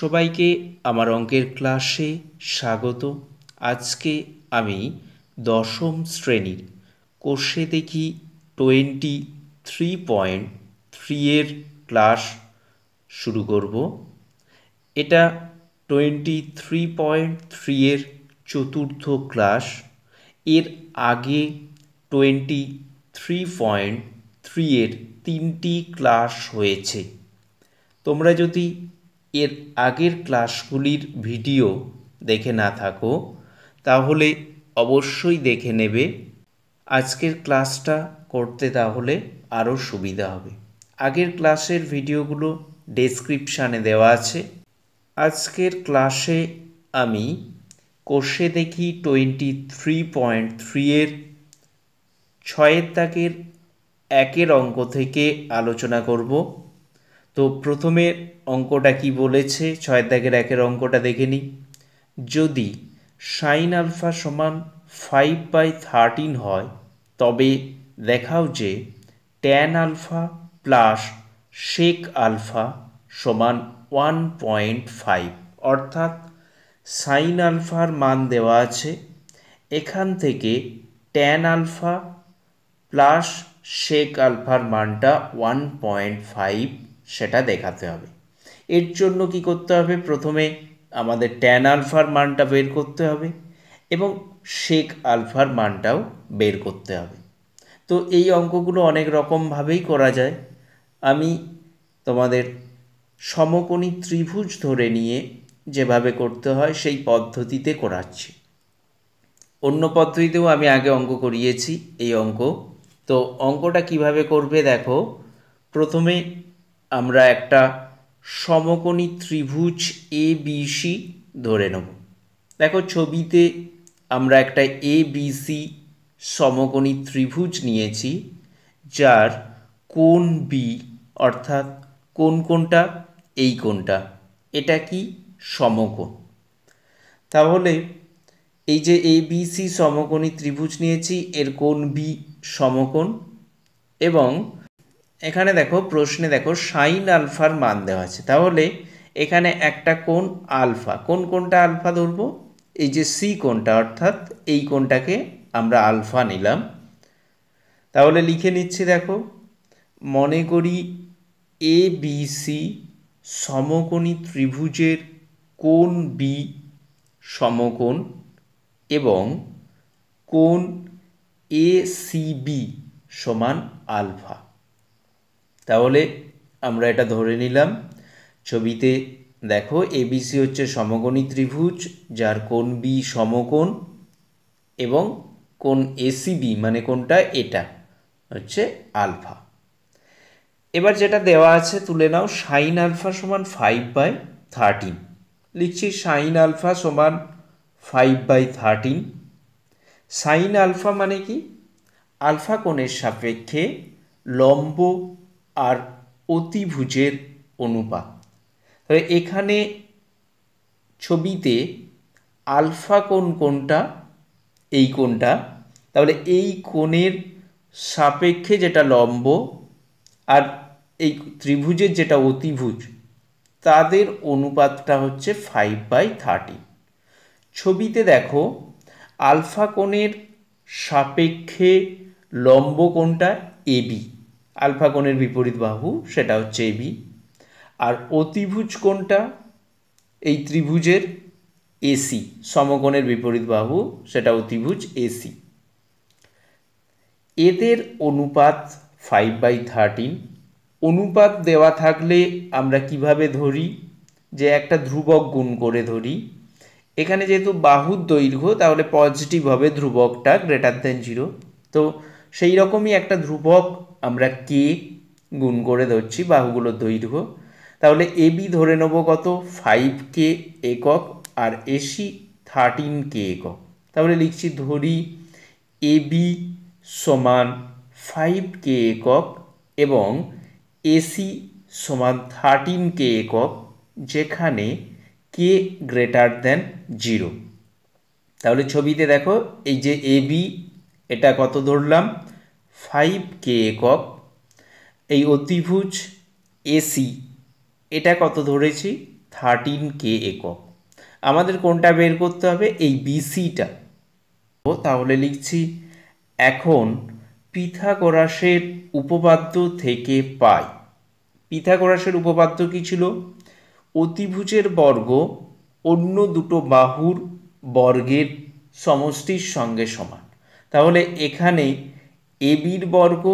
সবাইকে আমার অঙ্কের ক্লাসে স্বাগত। আজকে আমি দশম শ্রেণীর কোষে দেখি 23.3 এর ক্লাস শুরু করব। এটা 23.3 এর চতুর্থ ক্লাস। এর আগে 23.3 এর 3টি ক্লাস হয়েছে। তোমরা যদি এর আগের ক্লাসগুলির ভিডিও দেখে না থাকো তাহলে অবশ্যই দেখে নেবে। আজকের ক্লাসটা করতে তাহলে আরও সুবিধা হবে। আগের ক্লাসের ভিডিওগুলো ডেসক্রিপশানে দেওয়া আছে। আজকের ক্লাসে আমি কোষে দেখি 23.3 এর 6 দাগের 1 অঙ্ক থেকে আলোচনা করব। তো প্রথমে অঙ্কটা কি বলেছে, 6 দাগের 1 অঙ্কটা দেখে নিই। যদি sin আলফা সমান 5/13 হয় তবে দেখাও যে tan alpha plus sec alpha সমান 1.5, অর্থাৎ sin আলফার মান দেওয়া আছে। এখান থেকে tan আলফা প্লাস sec আলফার মানটা 1.5 সেটা দেখাতে হবে। এর জন্য কি করতে হবে, প্রথমে আমাদের tan আলফার মানটা বের করতে হবে এবং sec আলফার মানটাও বের করতে হবে। তো এই অঙ্কগুলো অনেক রকমভাবেই করা যায়। আমি তোমাদের সমকোণী ত্রিভুজ ধরে নিয়ে যেভাবে করতে হয় সেই পদ্ধতিতে করাচ্ছি। অন্য পদ্ধতিতেও আমি আগে অঙ্ক করিয়েছি এই অঙ্ক। তো অঙ্কটা কিভাবে করবে দেখো। প্রথমে আমরা একটা সমকোণী ত্রিভুজ ABC ধরে নেব। দেখো ছবিতে আমরা একটা ABC সমকোণী ত্রিভুজ নিয়েছি যার কোণ B, অর্থাৎ কোণটা এই কোণটা, এটা কি সমকোণ। তাহলে এই যে ABC সমকোণী ত্রিভুজ নিয়েছি, এর কোণ B সমকোণ, এবং এখানে দেখো প্রশ্নে দেখো sin আলফার মান দেওয়া আছে। তাহলে এখানে একটা কোণ আলফা, কোনটা আলফা ধরবো, এই যে C কোণটা, অর্থাৎ এই কোণটাকে আমরা আলফা নিলাম। তাহলে লিখে নিচ্ছি, দেখো মনে করি ABC সমকোণী ত্রিভুজের কোণ B সমকোণ এবং কোণ ACB সমান আলফা। তাহলে আমরা এটা ধরে নিলাম। ছবিতে দেখো ABC হচ্ছে সমকোণী ত্রিভুজ যার কোণ B সমকোণ এবং কোণ ACB মানে কোণটা এটা হচ্ছে আলফা। এবার যেটা দেওয়া আছে তুলে নাও। sin আলফা সমান 5/13 লিখছি। sin আলফা সমান 5/13। sin আলফা মানে কি, আলফা কোণের সাপেক্ষে লম্ব আর অতিভুজের অনুপাত। তবে এখানে ছবিতে আলফা কোণ কোনটা, এই কোণটা। তাহলে এই কোণের সাপেক্ষে যেটা লম্ব আর এই ত্রিভুজের যেটা অতিভুজ, তাদের অনুপাতটা হচ্ছে 5/13। ছবিতে দেখো আলফা কোণের সাপেক্ষে লম্ব কোণটা AB, আলফা কোণের বিপরীত বাহু সেটা হচ্ছে AB, আর অতিভুজ কোণটা এই ত্রিভুজের AC, সমকোণের বিপরীত বাহু সেটা অতিভুজ AC। এদের অনুপাত 5/13। অনুপাত দেওয়া থাকলে আমরা কিভাবে ধরি, যে একটা ধ্রুবক গুণ করে ধরি। এখানে যেহেতু বাহুর দৈর্ঘ্য তাহলে পজিটিভ হবে, ধ্রুবকটা >0। তো সেই রকমই একটা ধ্রুবক আমরা k গুণ করে ধরছি বাহুগুলোর দৈর্ঘ্য। তাহলে AB ধরে নেব কত, 5k একক, আর AC 13k একক। তাহলে লিখছি, ধরি AB সমান 5k একক এবং AC সমান 13k একক, যেখানে k > 0। তাহলে ছবিতে দেখো এই যে AB এটা কত ধরলাম, 5k একক। এই অতিভুজ AC এটা কত ধরেছি, 13K একক। আমাদের কোনটা বের করতে হবে? এই বিসিটা। তাহলে লিখছি এখন পিথাগোরাসের উপপাদ্য থেকে পাই। পিথাগোরাসের উপপাদ্য কি ছিল? অতিভুজের বর্গ অন্য দুটো বাহুর বর্গের সমষ্টির সঙ্গে সমান। তাহলে এখানে এবির বর্গ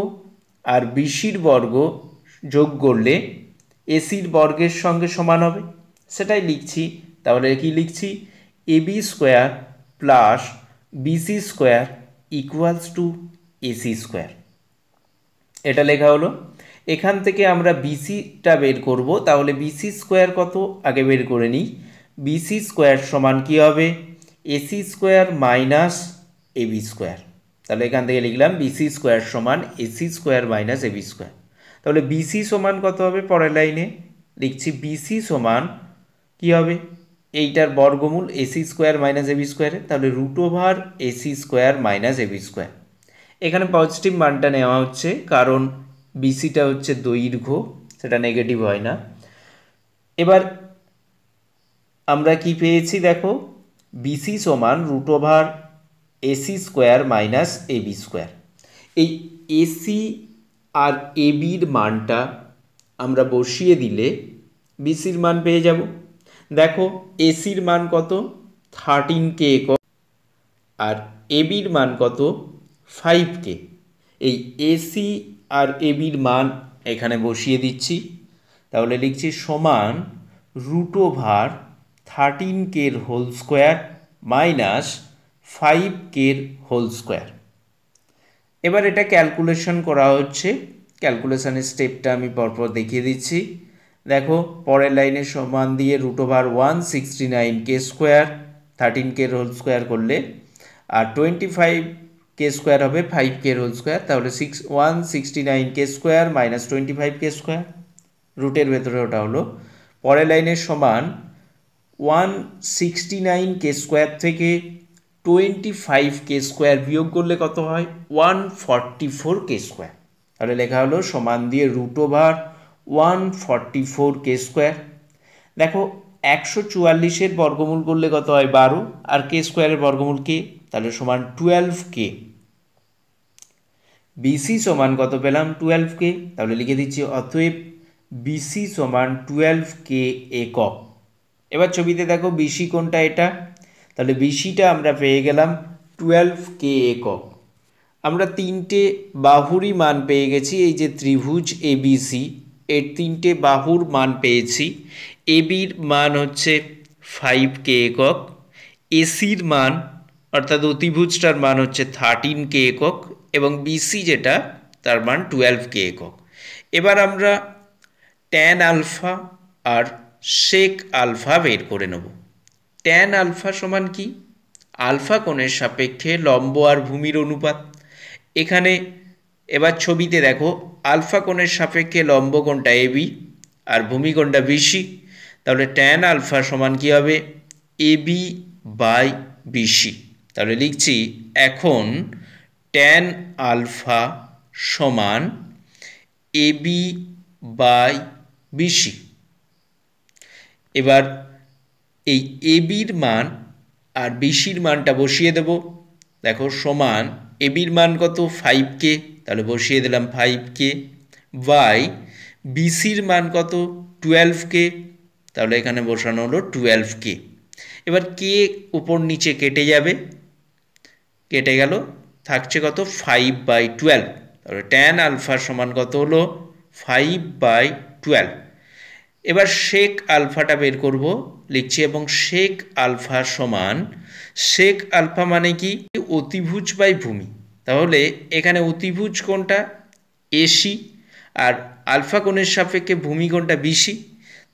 আর বিসির বর্গ যোগ করলে এসির বর্গের সঙ্গে সমান হবে, সেটাই লিখছি। তাহলে কি লিখছি? AB square plus BC square equals to AC square. এটা লেখা হলো। এখান থেকে আমরা বিসিটা বের করব। তাহলে বিসি স্কোয়ার কত আগে বের করে নিই। বিসি স্কোয়ার সমান কী হবে? AC square minus AB square. তাহলে এখান থেকে লিখলাম বিসি স্কোয়ার সমান AC square minus AB square. তাহলে বিসি সমান কত হবে? পরের লাইনে লিখছি বিসি সমান কী হবে? এইটার বর্গমূল এসি স্কোয়ার মাইনাস এবি স্কোয়ারে, তাহলে root over AC square minus AB square. এখানে পজিটিভ মানটা নেওয়া হচ্ছে কারণ বিসিটা হচ্ছে দৈর্ঘ্য, সেটা নেগেটিভ হয় না। এবার আমরা কি পেয়েছি দেখো, বিসি সমান root over AC square minus AB square. এই এসি আর এবির মানটা আমরা বসিয়ে দিলে বিসির মান পেয়ে যাব। দেখো এসির মান কত? 13K একক, আর এবির মান কত? 5K। এই এসি আর এবির মান এখানে বসিয়ে দিচ্ছি। তাহলে লিখছি সমান root over 13K whole square minus 5K whole square. এবার এটা ক্যালকুলেশন করা হচ্ছে। ক্যালকুলেশনের স্টেপটা আমি পরপর দেখিয়ে দিচ্ছি। দেখো পরের লাইনে সমান দিয়ে root over 169K square 13K whole square করলে, আর 25K স্কোয়ার হবে 5K হোল স্কোয়ার। তাহলে 169K square minus 25K square, রুটের ভেতরে ওটা হলো। পরের লাইনের সমান 169K স্কোয়ার থেকে 25K স্কোয়ার বিয়োগ করলে কত হয়? 144K square. তাহলে লেখা হলো সমান দিয়ে রুট ওভার 144K স্কোয়ার। দেখো 144-এর বর্গমূল করলে কত হয়? 12, আর কে স্কোয়ারের বর্গমূল কে, তাহলে সমান 12K। বিসি সমান কত পেলাম? 12K। তাহলে লিখে দিচ্ছি অতএব বিসি সমান 12K একক। এবার ছবিতে দেখো বিসি কোনটা? এটা। তাহলে বিসিটা আমরা পেয়ে গেলাম 12K একক। আমরা তিনটে বাহুরই মান পেয়ে গেছি। এই যে ত্রিভুজ এবিসি, এর তিনটে বাহুর মান পেয়েছি। এবির মান হচ্ছে 5K একক, এসির মান অর্থাৎ অতিভুজটার মান হচ্ছে 13K একক, এবং বিসি যেটা তার মান 12K একক। এবার আমরা ট্যান আলফা আর সেক আলফা বের করে নেব। ট্যান আলফা সমান কি? আলফা কোণের সাপেক্ষে লম্ব আর ভূমির অনুপাত। এখানে এবার ছবিতে দেখো আলফা কোণের সাপেক্ষে লম্ব কোণটা এবি আর ভূমি কোণটা বিসি। তাহলে ট্যান আলফা সমান কি হবে? AB by BC. তাহলে লিখছি এখন ট্যান আলফা সমান এবি বাই বিসি। এবার এই এবির মান আর বিসির মানটা বসিয়ে দেব। দেখো সমান এবির মান কত? 5K, তাহলে বসিয়ে দিলাম 5K বাই বিসির মান কত? 12K, তাহলে এখানে বসানো হলো 12K। এবার কে উপর নিচে কেটে যাবে, কেটে গেল, থাকছে কত? 5/12। তাহলে ট্যান আলফা সমান কত হলো? 5/12। এবার সেক আলফাটা বের করব, লিখছি এবং সেক আলফা সমান, সেক আলফা মানে কি? অতিভুজ বাই ভূমি। তাহলে এখানে অতিভুজ কোণটা? এসি, আর আলফা কোণের সাপেক্ষে ভূমি কোণটা বিসি।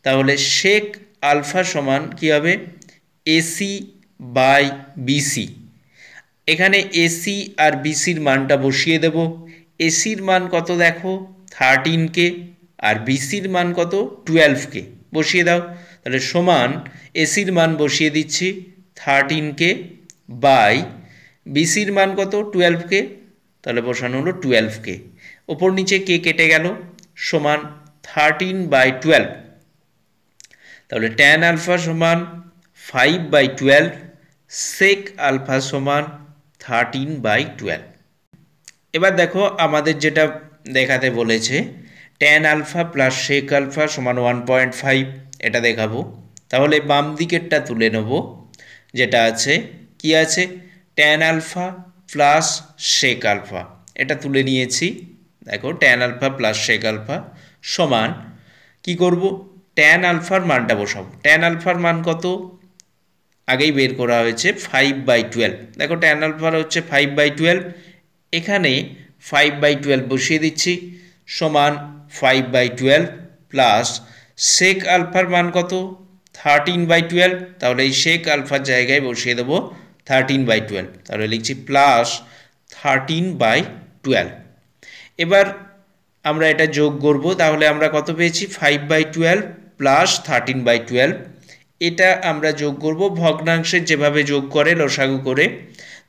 তাহলে সেক আলফা সমান কি হবে? AC by BC. এখানে এসি আর বিসির মানটা বসিয়ে দেব। এসির মান কত দেখো? 13K, আর বিসির মান কত? 12K। বসিয়ে দাও। তাহলে সমান এসির মান বসিয়ে দিচ্ছি 13K বাই বিসির মান কত? 12K। তাহলে বসানো হলো 12K। ওপর নিচে কে কেটে গেল, সমান 13/12। তাহলে ট্যান আলফা সমান 5/12, সেক আলফা সমান 13/12। এবার দেখো আমাদের যেটা দেখাতে বলেছে tan alpha plus sec alpha সমান 1.5, এটা দেখাবো। তাহলে বাম দিকেরটা তুলে নেব, যেটা আছে কি আছে tan alpha plus sec alpha, এটা তুলে নিয়েছি। দেখো tan alpha plus sec alpha সমান কি করব, ট্যান আলফার মানটা বসাবো। ট্যান আলফার মান কত আগেই বের করা হয়েছে 5/12। দেখো ট্যান আলফার হচ্ছে 5/12, এখানে 5/12 বসিয়ে দিচ্ছি সমান 5/12 প্লাস সেক আলফার মান কত 13/12। তাহলে এই সেক আলফার জায়গায় বসিয়ে দেবো 13/12, তাহলে লিখছি প্লাস 13/12। এবার আমরা এটা যোগ করব, তাহলে আমরা কত পেয়েছি 5/12 প্লাস 13/12। এটা আমরা যোগ করব ভগ্নাংশের যেভাবে যোগ করে লসাগু করে।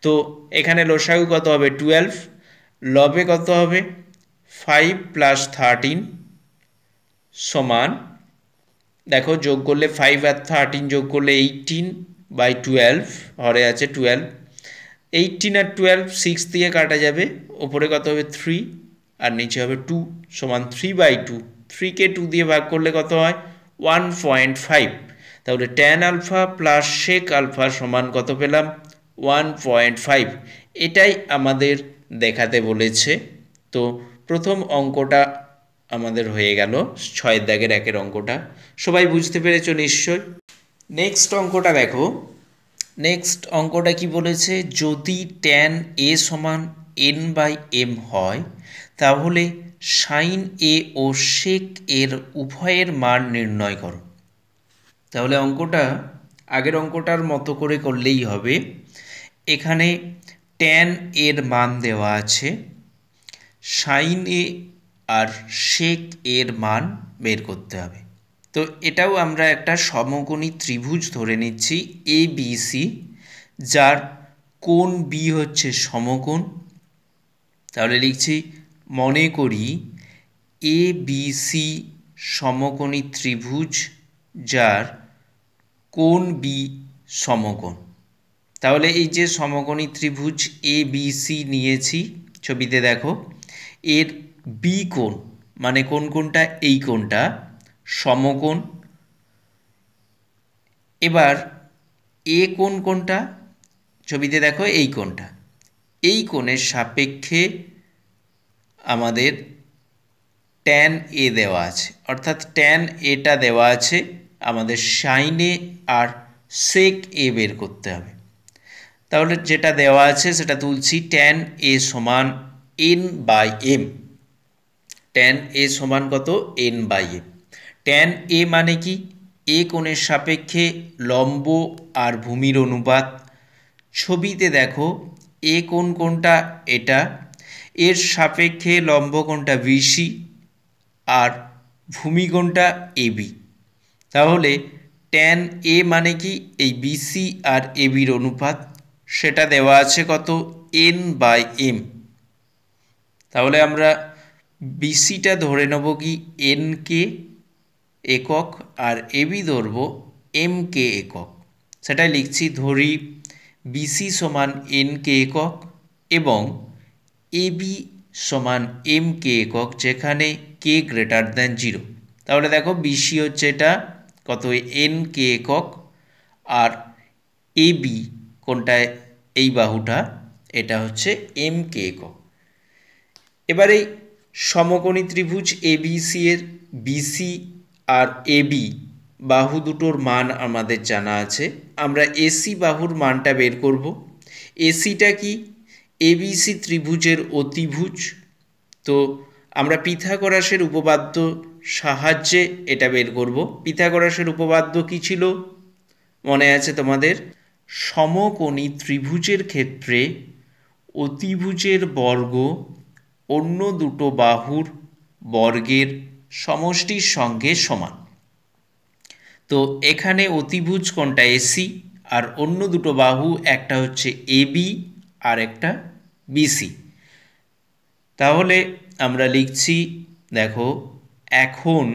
তো এখানে লসাগু কত হবে 12, লবে কত হবে 5 প্লাস 13 সমান, দেখো যোগ করলে 5 আর 13 যোগ করলে 18/12, হরে আছে 12, 18 আর 12 6 দিয়ে কাটা যাবে, ওপরে কত হবে 3 আর নিচে হবে 2 সমান 3/2। 3কে 2 দিয়ে ভাগ করলে কত হয় 1.5। তাহলে tan alpha plus sec alpha সমান কত পেলাম 1.5। এটাই আমাদের দেখাতে বলেছে। তো প্রথম অঙ্কটা আমাদের হয়ে গেল, 6 দাগের 1 অঙ্কটা। সবাই বুঝতে পেরেছো নিশ্চয়। নেক্সট অঙ্কটা দেখো, নেক্সট অঙ্কটা কি বলেছে, যদি ট্যান এ সমান n/m হয় তাহলে সাইন এ ও সেক এর উভয়ের মান নির্ণয় করো। তাহলে অঙ্কটা আগের অঙ্কটার মতো করে করলেই হবে। এখানে ট্যান এর মান দেওয়া আছে, সাইন এ আর সেক এর মান বের করতে হবে। তো এটাও আমরা একটা সমকোণী ত্রিভুজ ধরে নিচ্ছি ABC, যার কোণ বি হচ্ছে সমকোণ। তাহলে লিখছি মনে করি ABC সমকোণী ত্রিভুজ যার কোণ বি সমকোণ। তাহলে এই যে সমকোণী ত্রিভুজ ABC নিয়েছি, ছবিতে দেখো এর বি কোণ মানে কোন কোণটা, এই কোণটা সমকোণ। এবার এ কোণ কোনটা, ছবিতে দেখো এই কোণটা, এই কোণের সাপেক্ষে আমাদের ট্যান এ দেওয়া আছে, অর্থাৎ ট্যান এটা দেওয়া আছে, আমাদের সাইন এ আর সেক এ বের করতে হবে। তাহলে যেটা দেওয়া আছে সেটা তুলছি, ট্যান এ সমান n/m। ট্যান এ সমান কত n/m। ট্যান এ মানে কি, এ কোণের সাপেক্ষে লম্ব আর ভূমির অনুপাত। ছবিতে দেখো এ কোণ কোনটা, এটা, এর সাপেক্ষে লম্ব কোণটা BC আর ভূমি কোণটা AB। তাহলে ট্যান এ মানে কি এই BC আর ABর অনুপাত, সেটা দেওয়া আছে কত n/m। তাহলে আমরা BCটা ধরে নেব কি NK একক আর AB ধরব MK একক। সেটাই লিখছি, ধরি BC সমান NK একক এবং AB সমান MK একক, যেখানে K গ্রেটার দ্যান 0। তাহলে দেখো BC হচ্ছে এটা কত NK একক আর AB কোনটায় এই বাহুটা, এটা হচ্ছে MK একক। এবার এই সমকোণী ত্রিভুজ ABC এর BC আর AB বাহু দুটোর মান আমাদের জানা আছে। আমরা AC বাহুর মানটা বের করব। ACটা কি, ABC ত্রিভুজের অতিভুজ। তো আমরা পিথাগোরাসের উপপাদ্য সাহায্যে এটা বের করব। পিথাগোরাসের উপপাদ্য কি ছিল মনে আছে তোমাদের, সমকোণী ত্রিভুজের ক্ষেত্রে অতিভুজের বর্গ অন্য দুটো বাহুর বর্গের সমষ্টির সঙ্গে সমান। তো এখানে অতিভুজ কোনটা AC আর অন্য দুটো বাহু একটা হচ্ছে AB আর একটা BC। তাহলে আমরা লিখছি, দেখো এখন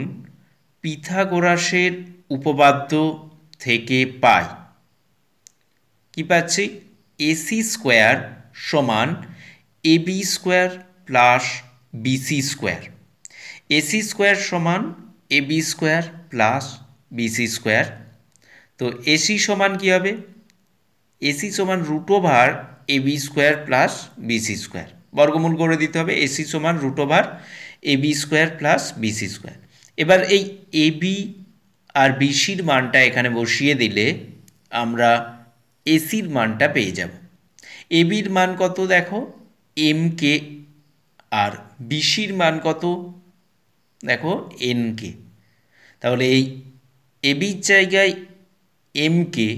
পিথাগোরাসের উপপাদ্য থেকে পাই কি পাচ্ছি, এসি স্কোয়ার সমান AB square plus BC square. AC square সমান AB square plus BC square. তো এসি সমান কী হবে, এসি সমান root over AB square plus BC square, বর্গমূল করে দিতে হবে। এসি সমান root over AB square plus BC square. এবার এই এবি আর বিসির মানটা এখানে বসিয়ে দিলে আমরা এসির মানটা পেয়ে যাব। এবির মান কত দেখো এম কে, আর বিসির মান কত দেখো এন কে। তাহলে এই এবির জায়গায় এম কে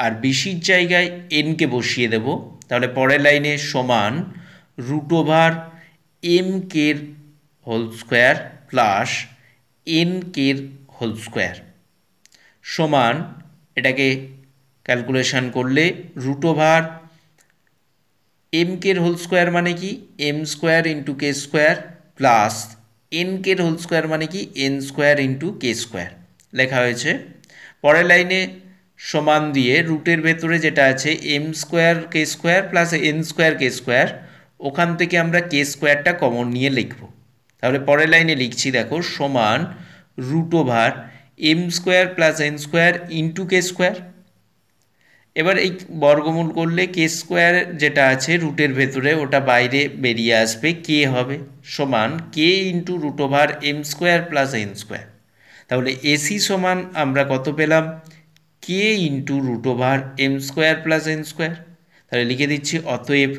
আর বিসির জায়গায় এন কে বসিয়ে দেব। তাহলে পরের লাইনে সমান রুট ওভার এম কের হোল স্কোয়ার প্লাস এন কের হোল স্কোয়ার সমান, এটাকে ক্যালকুলেশন করলে রুট ওভার এম কের হোল স্কোয়ার মানে কি M square into K square plus N কের হোল স্কোয়ার মানে কি N square into K square লেখা হয়েছে। পরের লাইনে সমান দিয়ে রুটের ভেতরে যেটা আছে M square K square plus N square K square, ওখান থেকে আমরা কে স্কোয়ারটা কমন নিয়ে লিখব। তাহলে পরের লাইনে লিখছি দেখো সমান root over M square plus N square into K square. এবার এই বর্গমূল করলে কে স্কোয়ার যেটা আছে রুটের ভেতরে ওটা বাইরে বেরিয়ে আসবে, কে হবে সমান K into root over M square plus N square. তাহলে এসি সমান আমরা কত পেলাম, K into root over M square plus N square. তাহলে লিখে দিচ্ছি অতএব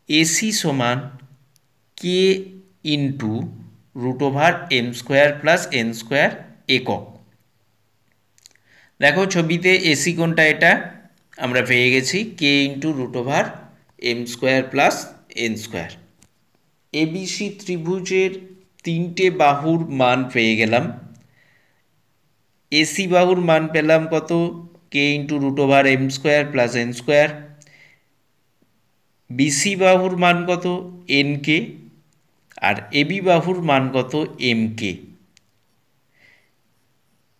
এসি সমান K into root over M square plus N square একক। দেখো ছবিতে এসি কোনটা, এটা আমরা পেয়ে গেছি K into root over M square plus N square. ABC ত্রিভুজের তিনটে বাহুর মান পেয়ে গেলাম। এসি বাহুর মান পেলাম কত, K into root over M square plus N square. BC বাহুর মান কত এন কে, আর এবি বাহুর মান কত এম কে।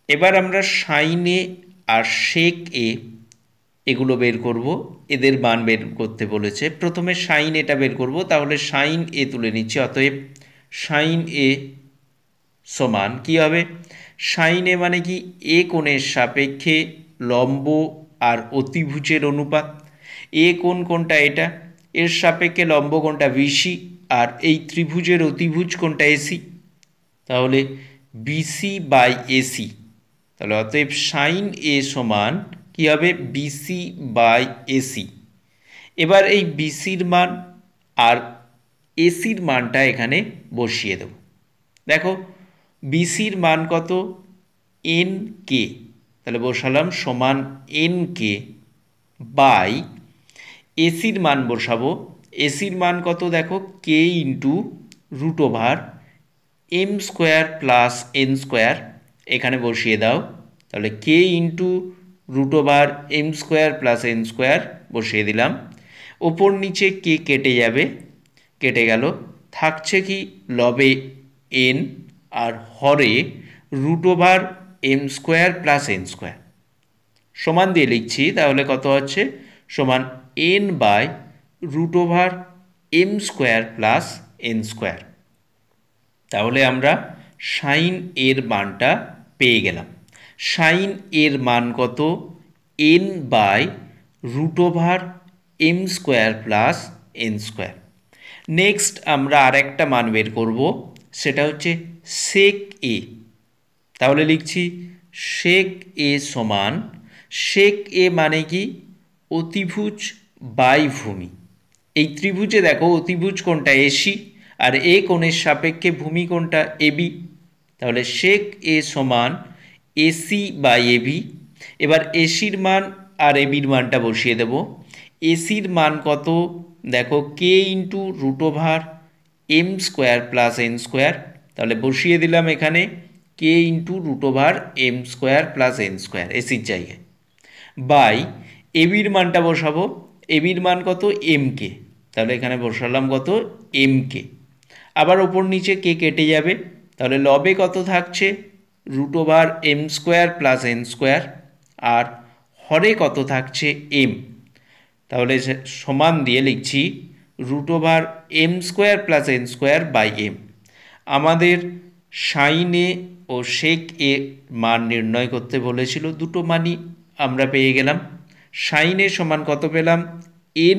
এবার আমরা সাইন এ আর সেক এ এগুলো বের করব, এদের মান বের করতে বলেছে। প্রথমে সাইন এটা বের করব, তাহলে সাইন এ তুলে নিচ্ছি। অতএব সাইন এ সমান কি হবে, সাইন এ মানে কি এ কোণের সাপেক্ষে লম্ব আর অতিভুজের অনুপাত। এ কোণ কোনটা, এটা এর সাপেক্ষে লম্ব কোনটা বিসি, আর এই ত্রিভুজের অতিভুজ কোনটা এসি। তাহলে বিসি বাই এসি, তাহলে অতএব সাইন এ সমান কি হবে বিসি বাই এসি। এবার এই বিসির মান আর এসির মানটা এখানে বসিয়ে দেব। দেখো বিসির মান কত এন কে, তাহলে বসালাম সমান এন কে বাই এসির মান বসাবো। এসির মান কত দেখো K into root over M square plus N square, এখানে বসিয়ে দাও। তাহলে K into root over M square plus N square বসিয়ে দিলাম। ওপর নিচে কে কেটে যাবে, কেটে গেল, থাকছে কি লবে এন আর হরে root over M square plus N square সমান দিয়ে লিখছি। তাহলে কত হচ্ছে সমান N by root over M square plus N square. তাহলে আমরা সাইন এর মানটা পেয়ে গেলাম। সাইন এর মান কত N by root over M square plus N square. Next আমরা আরেকটা মান বের করব, সেটা হচ্ছে সেক এ। তাহলে লিখছি সেক এ সমান, সেক এ মানে কি অতিভুজ বাই ভূমি। এই ত্রিভুজে দেখো অতিভুজ কোনটা এসি, আর এ কোণের সাপেক্ষে ভূমি কোনটা এবি। তাহলে সেক এ সমান এসি বাই এবি। এবার এসির মান আর এবির মানটা বসিয়ে দেব। এসির মান কত দেখো K into root over M square plus N square, তাহলে বসিয়ে দিলাম এখানে K into root over M square plus N square এসির জায়গায়, বাই এবির মানটা বসাবো। এবির মান কত এম কে, তাহলে এখানে বসালাম কত এম কে। আবার ওপর নিচে কে কেটে যাবে, তাহলে লবে কত থাকছে √m² প্লাস n², আর হরে কত থাকছে m, তাহলে সমান দিয়ে লিখছি √m² plus n² by m। আমাদের সাইন এ ও সেক এ মান নির্ণয় করতে বলেছিল, দুটো মানই আমরা পেয়ে গেলাম। সাইন এ সমান কত পেলাম,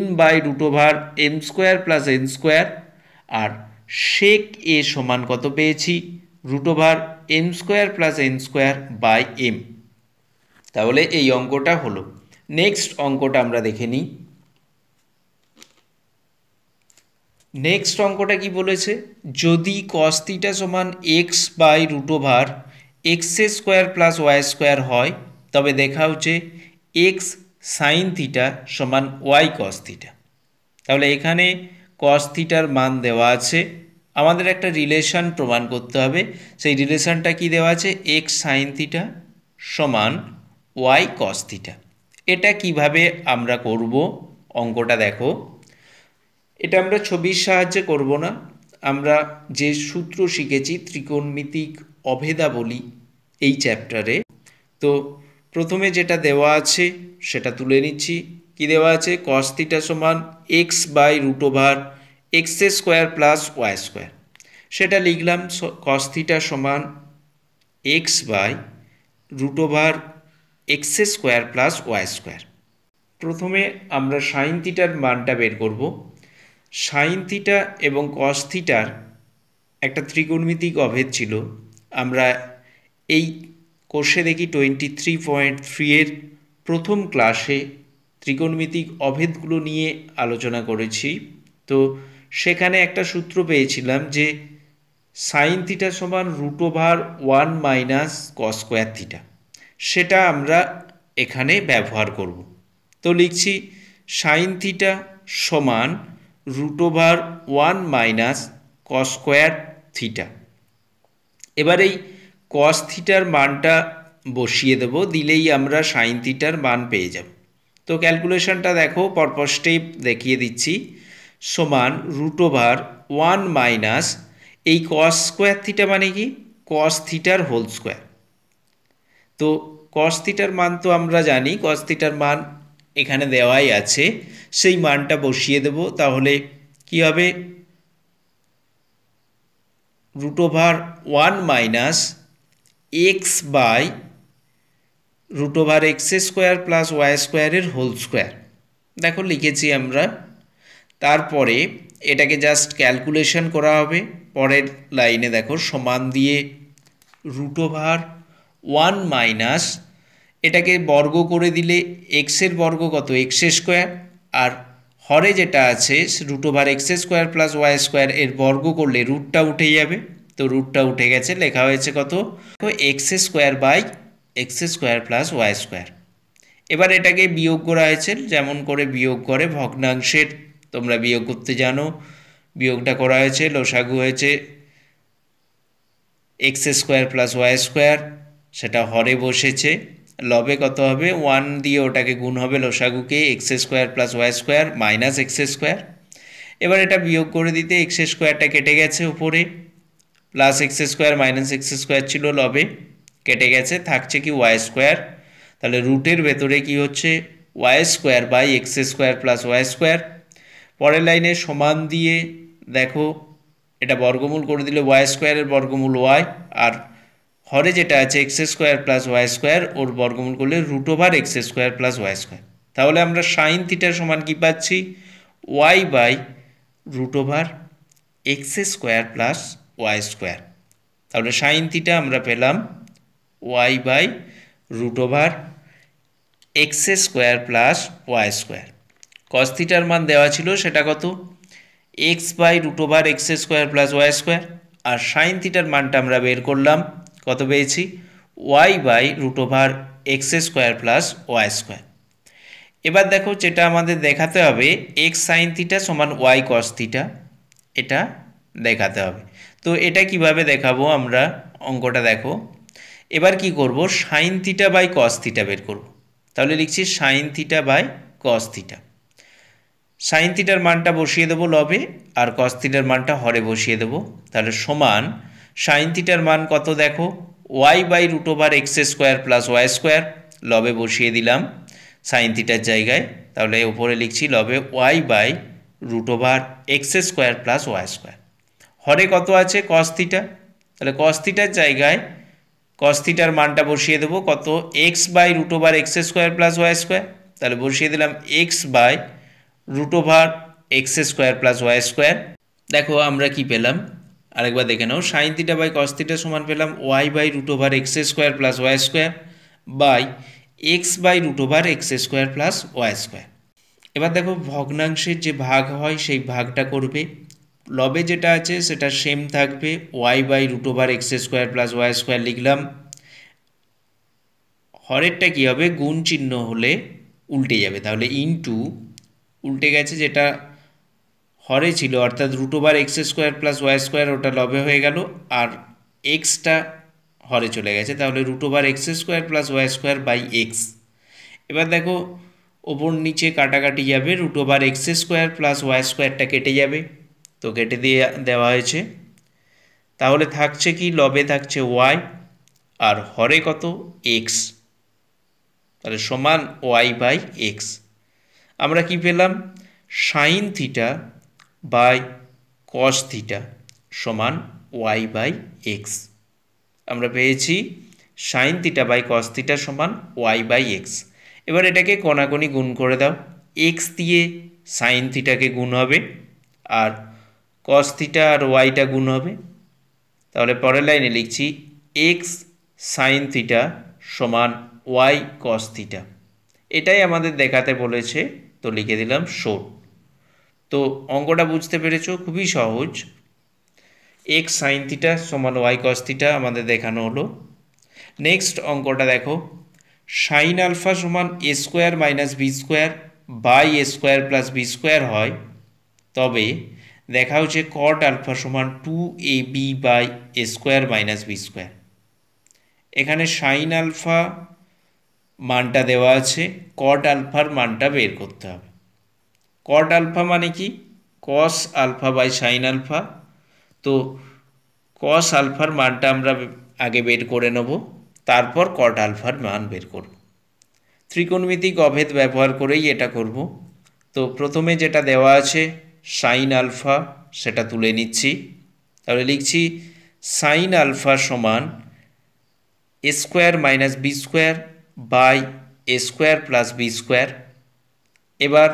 n by √m² plus n², আর সেক এ সমান কত পেয়েছি, √m² plus n² by m। তাহলে এই অঙ্কটা হলো। নেক্সট অঙ্কটা আমরা দেখে নিই। নেক্সট অঙ্কটা কি বলেছে, যদি cos θ সমান x by √x² plus y² হয়, তবে দেখাও যে x sin θ সমান y cos θ। তাহলে এখানে cos θ র মান দেওয়া আছে, আমাদের একটা রিলেশন প্রমাণ করতে হবে। সেই রিলেশনটা কি দেওয়া আছে, x sin θ সমান y cos θ। এটা কিভাবে আমরা করব, অঙ্কটা দেখো। এটা আমরা ছবির সাহায্যে করব না, আমরা যে সূত্র শিখেছি ত্রিকোণমিতিক অভেদাবলী এই চ্যাপ্টারে। তো প্রথমে যেটা দেওয়া আছে সেটা তুলে নিচ্ছি। কি দেওয়া আছে, cos θ সমান x by √x² plus y², সেটা লিখলাম। cos θ সমান x by √x² plus y²। প্রথমে আমরা সাইন থিটার মানটা বের করব। সাইন থিটা এবং কস থিটার একটা ত্রিকোণমিতিক অভেদ ছিল। আমরা এই কোর্সে দেখি 23.3 এর প্রথম ক্লাসে ত্রিকোণমিতিক অভেদগুলো নিয়ে আলোচনা করেছি। তো সেখানে একটা সূত্র পেয়েছিলাম যে সাইন থিটা সমান √1 মাইনাস cos² θ, সেটা আমরা এখানে ব্যবহার করব। তো লিখছি সাইন থিটা সমান √1 মাইনাস cos² θ। এবার এই cos থিটার মানটা বসিয়ে দেব, দিলেই আমরা সাইন থিটার মান পেয়ে যাব। তো ক্যালকুলেশনটা দেখো, পরপর স্টেপ দেখিয়ে দিচ্ছি। সমান √1 মাইনাস এই cos² θ মানে কি, cos থিটার হোল স্কোয়ার। তো cos থিটার মান তো আমরা জানি, cos থিটার মান এখানে দেওয়াই আছে, সেই মানটা বসিয়ে দেব। তাহলে কি হবে, √1 minus x by √x² plus y² এর হোল স্কোয়ার। দেখো লিখেছি আমরা। তারপরে এটাকে জাস্ট ক্যালকুলেশন করা হবে। পরের লাইনে দেখো সমান দিয়ে √1 মাইনাস, এটাকে বর্গ করে দিলে এক্সের বর্গ কত, x², আর হরে যেটা আছে √x² প্লাস y² এর বর্গ করলে রুটটা উঠে যাবে। তো রুটটা উঠে গেছে, লেখা হয়েছে কত, x² by x² plus y²। এবার এটাকে বিয়োগ করা হয়েছে, যেমন করে বিয়োগ করে ভগ্নাংশের, তোমরা বিয়োগ করতে জানো। বিয়োগটা করা হয়েছে, লসাগু হয়েছে x² প্লাস y², সেটা হরে বসেছে। লবে কত হবে, 1 দিয়ে ওটাকে গুণ হবে লসাগুকে, x² plus y² minus x²। এবার এটা বিয়োগ করে দিতে x²টা কেটে গেছে উপরে, প্লাস x² মাইনাস x² ছিল লবে, কেটে গেছে, থাকছে কি y²। তাহলে রুটের ভেতরে কি হচ্ছে, y² by x² plus y²। পরের লাইনে সমান দিয়ে দেখো এটা বর্গমূল করে দিলে y² এর বর্গমূল y, আর হরে যেটা আছে x² প্লাস y², ওর বর্গমূল করলে √x² প্লাস y²। তাহলে আমরা সাইন থিটার সমান কি পাচ্ছি, y by √x² plus y²। তাহলে সাইন থিটা আমরা পেলাম y by √x² plus y²। cos থিটার মান দেওয়া ছিল, সেটা কত, x by √x² plus y², আর সাইন থিটার মানটা আমরা বের করলাম, কত পেয়েছি, y by √x² plus y²। এবার দেখো যেটা আমাদের দেখাতে হবে, x sin θ সমান y cos θ, এটা দেখাতে হবে। তো এটা কিভাবে দেখাবো আমরা, অঙ্কটা দেখো। এবার কি করব, সাইন থিটা বাই cos θ বের করব। তাহলে লিখছি sine theta by cos θ। Sine থিটার মানটা বসিয়ে দেবো লবে, আর cos থিটার মানটা হরে বসিয়ে দেবো। তাহলে সমান সাইন থিটার মান কত দেখো, Y by root over X square plus Y square, লবে বসিয়ে দিলাম সাইন থিটার জায়গায়, তাহলে উপরে লিখছি লবে Y by root over X square plus Y square. হরে কত আছে কস থিটা, তাহলে কস থিটার জায়গায় কস থিটার মানটা বসিয়ে দেবো কত, X by root over X square plus Y square, তাহলে বসিয়ে দিলাম X by root over X square plus Y square. দেখো আমরা কি পেলাম আরেকবার দেখে নাও, sine theta by cos theta সমান পেলাম Y by root over X square plus Y square by X by root over X square plus Y square. এবার দেখো ভগ্নাংশের যে ভাগ হয় সেই ভাগটা করবে, লবে যেটা আছে সেটা সেম থাকবে, Y by root over X square plus Y square লিখলাম। হরেরটা কী হবে, গুণ চিহ্ন হলে উল্টে যাবে, তাহলে ইনটু উল্টে গেছে, যেটা হরে ছিল অর্থাৎ root over X square plus Y square ওটা লবে হয়ে গেল, আর এক্সটা হরে চলে গেছে, তাহলে root over X square plus Y square by X. এবার দেখো ওপর নিচে কাটাকাটি যাবে, root over X square plus Y স্কোয়ারটা কেটে যাবে, তো কেটে দিয়ে দেওয়া হয়েছে, তাহলে থাকছে কি, লবে থাকছে ওয়াই আর হরে কত এক্স, তাহলে সমান ওয়াই বাই এক্স। আমরা কি পেলাম, sine theta by cos theta সমান ওয়াই বাই এক্স। আমরা পেয়েছি sine theta by cos theta সমান ওয়াই বাই এক্স। এবার এটাকে কোনাকুনি গুণ করে দাও, এক্স দিয়ে সাইন থিটাকে গুণ হবে আর কস থিটা আর ওয়াইটা গুণ হবে, তাহলে পরের লাইনে লিখছি এক্স সাইন থিটা সমান ওয়াই কস থিটা। এটাই আমাদের দেখাতে বলেছে, তো লিখে দিলাম শোট। তো অঙ্কটা বুঝতে পেরেছো, খুবই সহজ। এক্স সাইন থিটা সমান ওয়াই কস থিটা আমাদের দেখানো হলো। নেক্সট অঙ্কটা দেখো, সাইন আলফা সমান A square minus B square by A square plus B square হয়, তবে দেখা হচ্ছে কট আলফা সমান 2ab by A square minus B square. এখানে সাইন আলফা মানটা দেওয়া আছে, কট আলফার মানটা বের করতে হবে। কট আলফা মানে কি, cos alpha by sine alpha, তো কস আলফার মানটা আমরা আগে বের করে নেব, তারপর কট আলফার মান বের করব। ত্রিকোণমিতিক অভেদ ব্যবহার করেই এটা করব। তো প্রথমে যেটা দেওয়া আছে সাইন আলফা সেটা তুলে নিচ্ছি, তাহলে লিখছি সাইন আলফা সমান A square minus B square by A square plus B square. এবার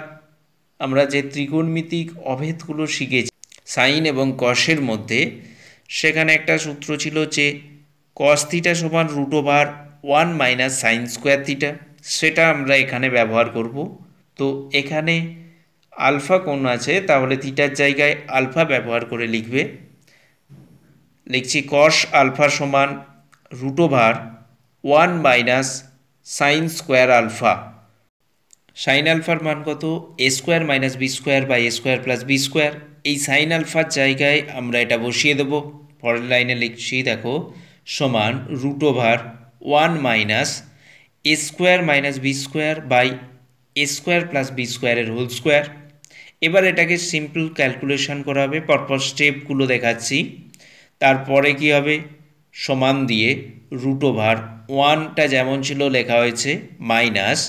আমরা যে ত্রিকোণমিতিক অভেদগুলো শিখেছি সাইন এবং কসের মধ্যে, সেখানে একটা সূত্র ছিল যে কস থিটা সমান root over 1 minus sine square theta, সেটা আমরা এখানে ব্যবহার করব। তো এখানে আলফা কোণ আছে, তাহলে থিটার জায়গায় আলফা ব্যবহার করে লিখবে, লিখছি কস আলফা সমান root over 1 minus sine square alpha. Sine আলফার মান কত, A square minus B square by A square plus B square. এই সাইন আলফার জায়গায় আমরা এটা বসিয়ে দেবো, পরের লাইনে লিখছি দেখো সমান root over 1 minus A square minus B square by A square plus B স্কোয়ারের হোল স্কোয়ার। এবার এটাকে সিম্পল ক্যালকুলেশন করা হবে, পরপর স্টেপগুলো দেখাচ্ছি। তারপরে কি হবে, সমান দিয়ে রুট ওভার 1টা যেমন ছিল লেখা হয়েছে মাইনাস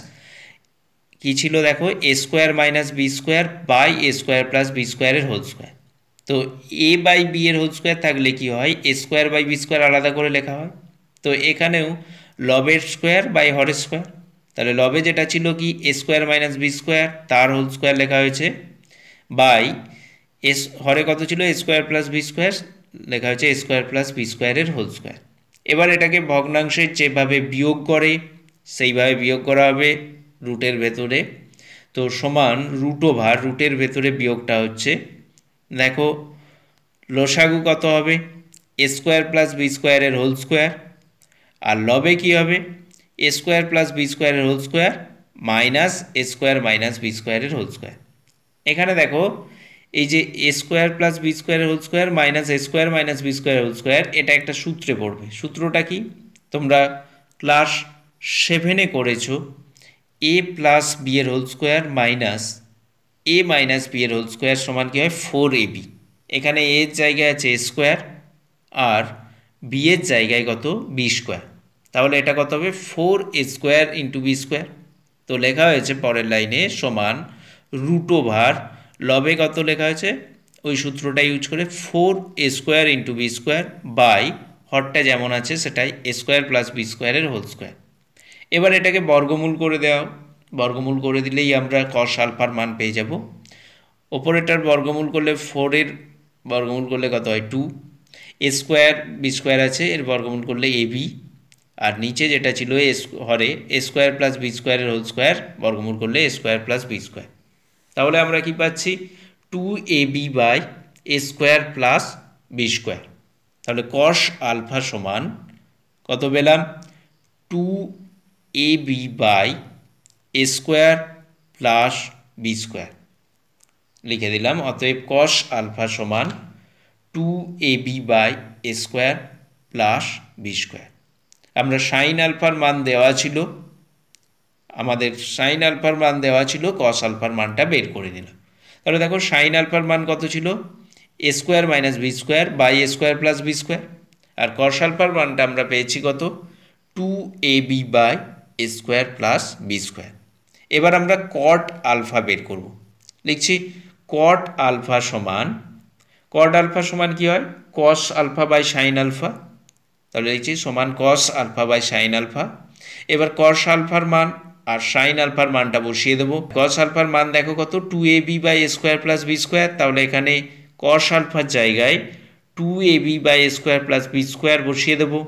কী ছিল দেখো A square minus B square by A square plus B স্কোয়ারের হোল স্কোয়ার। তো এ বাই বি এর হোল স্কোয়ার থাকলে কি হয়, A square by B square আলাদা করে লেখা হয়। তো এখানেও লবের স্কোয়ার বাই হরের স্কোয়ার, তাহলে লবে যেটা ছিল কি এ স্কোয়ার মাইনাস বি স্কোয়ার তার হোল স্কোয়ার লেখা হয়েছে বাই এস, হরে কত ছিল এ স্কোয়ার প্লাস বি স্কোয়ার লেখা হয়েছে এ স্কোয়ার প্লাস বি স্কোয়ারের হোল স্কোয়ার। এবার এটাকে ভগ্নাংশের যেভাবে বিয়োগ করে সেইভাবে বিয়োগ করা হবে রুটের ভেতরে। তো সমান রুট ওভার রুটের ভেতরে বিয়োগটা হচ্ছে, দেখো লসাগু কত হবে এ স্কোয়ার প্লাস বি স্কোয়ারের হোল স্কোয়ার, আর লবে কি হবে এ স্কোয়ার প্লাস বি স্কোয়ারের whole square minus A square minus B স্কোয়ারের হোল স্কোয়ার। এখানে দেখো এই যে এ স্কোয়ার প্লাস বি স্কোয়ারের whole square minus A square minus B স্কোয়ারের হোল স্কোয়ার, এটা একটা সূত্রে পড়বে। সূত্রটা কি তোমরা ক্লাস 7-এ করেছো, এ প্লাস বি এর হোল স্কোয়ার মাইনাস এ মাইনাস বি এর হোল স্কোয়ার সমান কী হয় 4ab। এখানে এর জায়গায় আছে এ স্কোয়ার আর বি এর জায়গায় কত বি স্কোয়ার, তাহলে এটা কত হবে 4a² ইন্টু বি স্কোয়ার। তো লেখা হয়েছে পরের লাইনে সমান √, লবে কত লেখা হয়েছে ওই সূত্রটা ইউজ করে 4a² into B square by হরটা যেমন আছে সেটাই a² প্লাস বি স্কোয়ারের হোল স্কোয়ার। এবার এটাকে বর্গমূল করে দেওয়া, বর্গমূল করে দিলেই আমরা কস আলফার মান পেয়ে যাব। ওপরেটার বর্গমূল করলে 4-এর বর্গমূল করলে কত হয় 2, a² b² আছে এর বর্গমূল করলে ab, আর নিচে যেটা ছিল হরে a² প্লাস b² এর হোল স্কোয়ার বর্গমূল করলে a² প্লাস b²। তাহলে আমরা কি পাচ্ছি 2ab by a² plus b²। তাহলে কস আলফা সমান কত পেলাম 2ab by a² plus b², লিখে দিলাম। অতএব কস আলফা সমান 2ab by a² plus b²। আমরা সাইন আলফার মান দেওয়া ছিল, আমাদের সাইন আলফার মান দেওয়া ছিল, কস আলফার মানটা বের করে নিলাম। তাহলে দেখো সাইন আলফার মান কত ছিল a² minus b² by a² plus b², আর কস আলফার মানটা আমরা পেয়েছি কত 2ab by a² plus b²। এবার আমরা কট আলফা বের করব, লিখছি কট আলফা সমান, কট আলফা সমান কি হয় cos alpha by sine alpha, তাহলে লিখছি সমান cos alpha by sine alpha. এবার কস আলফার মান আর সাইন আলফার মানটা বসিয়ে দেবো। কস আলফার মান দেখো কত 2ab by a² plus b², তাহলে এখানে কস আলফার জায়গায় 2ab by a² plus b² বসিয়ে দেবো।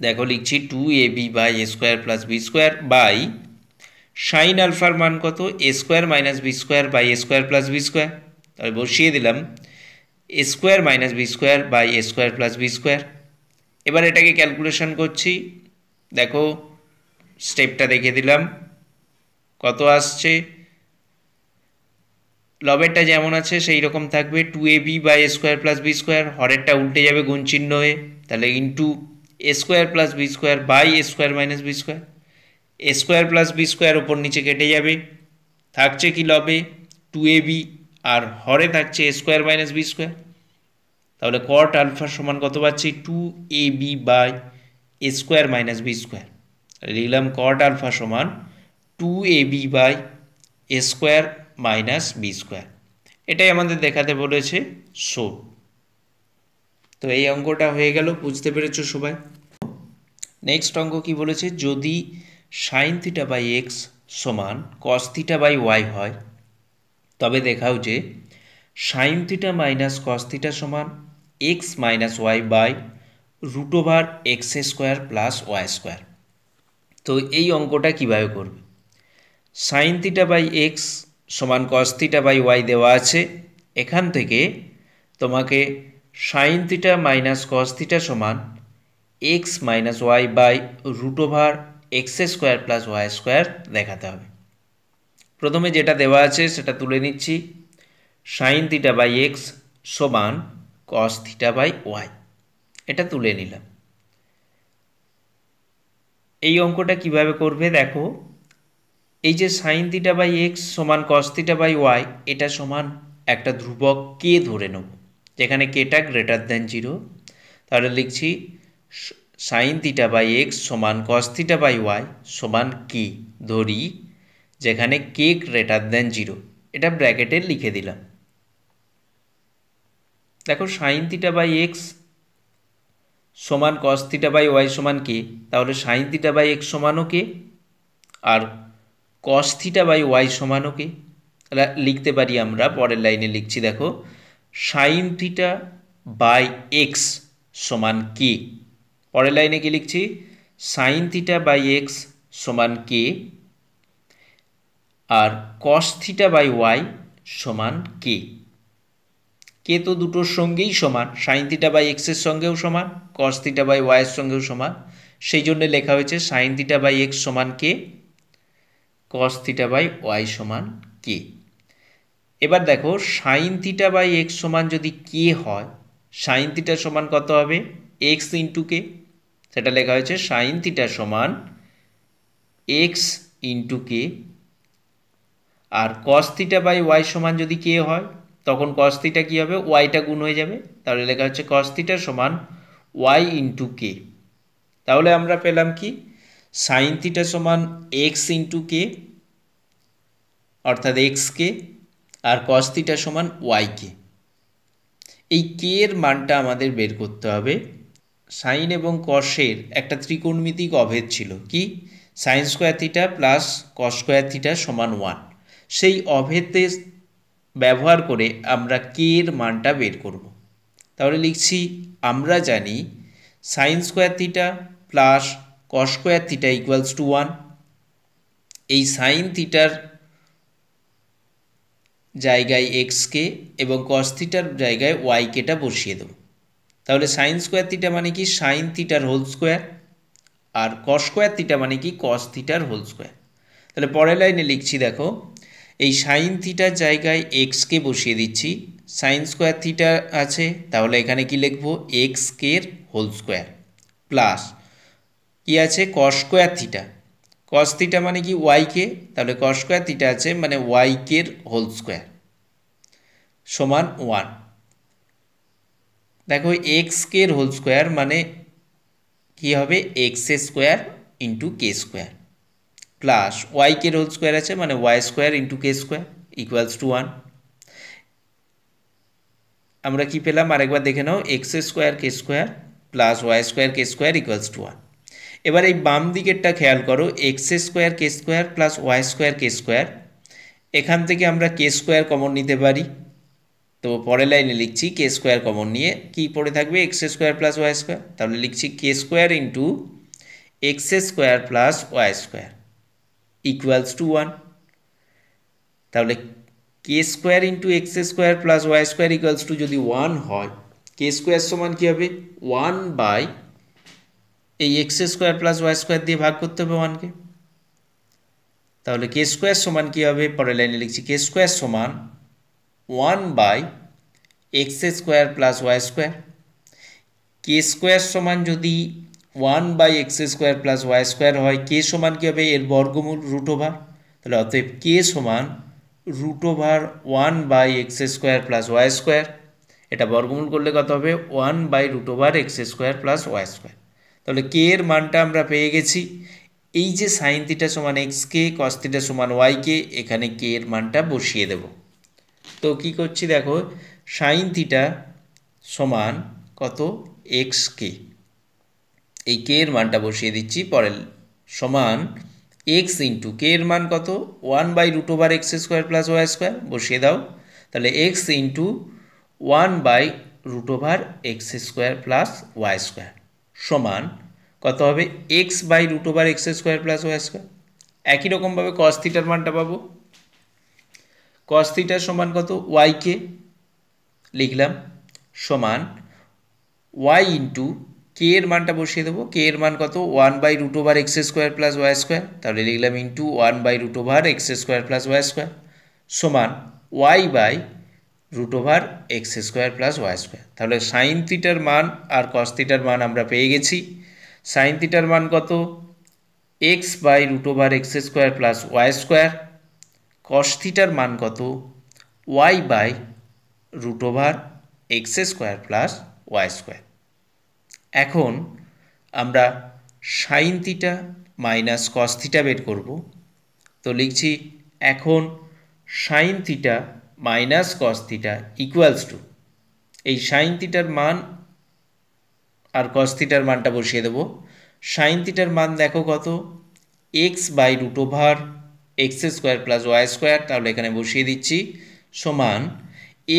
দেখো লিখছি 2ab by a² plus b² by sine আলফার মান কত a² minus b² by a² plus b², তাহলে বসিয়ে দিলাম a² minus b² by a² plus b²। এবার এটাকে ক্যালকুলেশন করছি, দেখো স্টেপটা দেখে দিলাম কত আসছে, লবেরটা যেমন আছে সেই রকম থাকবে 2ab by a² plus b², হরেরটা উল্টে যাবে গুণ চিহ্ন হয়ে, তাহলে into a² plus b² by a² minus b², a² plus b² ওপর নিচে কেটে যাবে, থাকছে কি লবে 2ab আর হরে থাকছে a² মাইনাস b²। তাহলে কট আলফা সমান কত পাচ্ছি 2ab by a² minus b², লিখলাম কট আলফা সমান 2ab by a² minus b²। এটাই আমাদের দেখাতে বলেছে সো। তো এই অঙ্কটা হয়ে গেল, বুঝতে পেরেছো সবাই। নেক্সট অঙ্ক কি বলেছে, যদি সাইন থিটা বাই এক্স সমান কস থিটা বাই ওয়াই হয় তবে দেখাও যে sine theta minus cos theta সমান X minus Y by √x² plus y²। তো এই অঙ্কটা কিভাবে করবে, সাইন থিটা বাই এক্স সমান কস থিটা বাই ওয়াই দেওয়া আছে, এখান থেকে তোমাকে sine theta minus cos theta সমান X minus Y by √x² plus y² দেখাতে হবে। প্রথমে যেটা দেওয়া আছে সেটা তুলে নিচ্ছি, সাইন থিটা বাই এক্স সমান কস থিটা বাই ওয়াই, এটা তুলে নিলাম। এই অঙ্কটা কিভাবে করবে দেখো, এই যে সাইন থিটা বাই এক্স সমান কস থিটা বাই ওয়াই, এটা সমান একটা ধ্রুবক কে ধরে নেব, যেখানে কেটা গ্রেটার দ্যান 0। তাহলে লিখছি সাইন থিটা বাই এক্স সমান কস থিটা বাই ওয়াই সমান কে ধরি, যেখানে কে গ্রেটার দ্যান 0, এটা ব্র্যাকেটে লিখে দিলাম। দেখো সাইন থিটা বাই এক্স সমান কস থিটা বাই ওয়াই সমান কে, তাহলে সাইন থিটা বাই এক্স সমানও কে আর কস থিটা বাই ওয়াই সমানও কে, তাহলে লিখতে পারি আমরা পরের লাইনে লিখছি, দেখো সাইন থিটা বাই এক্স সমান কে, পরের লাইনে কি লিখছি সাইন থিটা বাই এক্স সমান কে আর কস থিটা বাই ওয়াই সমান কে। কে তো দুটোর সঙ্গেই সমান, সাইন থিটা বাই এক্সের সঙ্গেও সমান, কস থিটা বাই ওয়াইয়ের সঙ্গেও সমান, সেই জন্য লেখা হয়েছে সাইন থিটা বাই এক্স সমান কে, কস থিটা বাই ওয়াই সমান কে। এবার দেখো সাইন থিটা বাই এক্স সমান যদি কে হয়, সাইন থিটা সমান কত হবে এক্স ইন্টু কে, সেটা লেখা হয়েছে সাইন থিটা সমান এক্স ইন্টু কে, আর কস থিটা বাই ওয়াই সমান যদি কে হয় তখন কস থিটা কী হবে ওয়াইটা গুণ হয়ে যাবে, তাহলে লেখা হচ্ছে কস থিটা সমান ওয়াই ইন্টু কে। তাহলে আমরা পেলাম কি সাইন থিটা সমান এক্স ইন্টু কে অর্থাৎ এক্স কে, আর কস থিটা সমান ওয়াই কে। এই কে এর মানটা আমাদের বের করতে হবে। সাইন এবং কসের একটা ত্রিকোণমিতিক অভেদ ছিল কি, সাইন স্কোয়ার থিটা প্লাস কস স্কোয়ার থিটা সমান 1। সেই অভেদে ব্যবহার করে আমরা কে এর মানটা বের করব। তাহলে লিখছি আমরা জানি sign square theta plus cos square theta equals to 1। এই সাইন থিটার জায়গায় এক্সকে এবং কস থিটার জায়গায় ওয়াই কেটা বসিয়ে দেব। তাহলে সাইন স্কোয়ার থিটা মানে কি সাইন থিটার হোল স্কোয়ার, আর কস স্কোয়ার থিটা মানে কি কস থিটার হোল স্কোয়ার। তাহলে পরের লাইনে লিখছি দেখো, এই সাইন থিটার জায়গায় এক্সকে বসিয়ে দিচ্ছি, সাইন স্কোয়ার থিটা আছে তাহলে এখানে কি লিখব এক্স কের হোল স্কোয়ার প্লাস কি আছে cos square theta, cos theta মানে কি ওয়াই কে, তাহলে কস স্কোয়ার থিটা আছে মানে ওয়াই কের হোল স্কোয়ার সমান 1। দেখো এক্স কের হোল স্কোয়ার মানে কি হবে X square into K square plus Y কের হোল স্কোয়ার আছে মানে Y square into K square equals to 1। আমরা কি পেলাম আরেকবার দেখে নাও, X square K square plus Y square K square equals to 1। এবার এই বাম দিকেরটা খেয়াল করো, X square K square plus Y square K square, এখান থেকে আমরা কে স্কোয়ার কমন নিতে পারি। তো পরের লাইনে লিখছি কে স্কোয়ার কমন নিয়ে কি পড়ে থাকবে X square plus Y square, তাহলে লিখছি K square into X square plus Y square equals to 1। তাহলে K square into X square plus Y square equals to যদি 1 হয়, কে স্কোয়ার সমান কী হবে 1 বাই এই X square plus Y square দিয়ে ভাগ করতে হবে 1কে। তাহলে কে স্কোয়ার সমান কী হবে, পরের লাইনে লিখছি কে স্কোয়ার সমান 1 by x square plus Y square. K square সমান যদি 1 by x square plus Y square হয়, কে সমান কী হবে এর বর্গমূল রুট ওভার, তাহলে অতএব কে সমান root over 1 by x square plus Y square. এটা বর্গমূল করলে কত হবে 1 by root over X square plus Y square. তাহলে কে এর মানটা আমরা পেয়ে গেছি। এই যে সাইন থিটা সমান এক্স কে, কস থিটা সমান ওয়াই কে, এখানে কে এর মানটা বসিয়ে দেব। তো কি করছি দেখো, সাইন থিটা সমান কত এক্স কে, এই কে এর মানটা বসিয়ে দিচ্ছি পরের সমান এক্স ইন্টু কে এর মান কত 1 by root over X square plus Y square বসিয়ে দাও। তাহলে X into 1 by root over X square plus Y square সমান কত হবে X by root over X square plus Y square. একই রকমভাবে কস থিটার মানটা পাবো, কস থিটার সমান কত ওয়াই কে লিখলাম সমান ওয়াই ইন্টু কে এর মানটা বসিয়ে দেবো, কে এর মান কত 1 by root over X square plus Y square, তাহলে লিখলাম into 1 by root over X square plus Y square সমান Y by root over X square plus Y square. তাহলে সাইন থিটার মান আর কস থিটার মান আমরা পেয়ে গেছি। সাইন থিটার মান কত X by root over X square plus Y square, cos থিটার মান কত Y by root over X square plus Y square. এখন আমরা sine theta minus cos theta বের করব। তো লিখছি এখন sine theta minus cos theta equals to এই সাইন থিটার মান আর কস থিটার মানটা বসিয়ে দেবো। সাইন থিটার মান দেখো কত X by root over X square plus Y square, তাহলে এখানে বসিয়ে দিচ্ছি সমান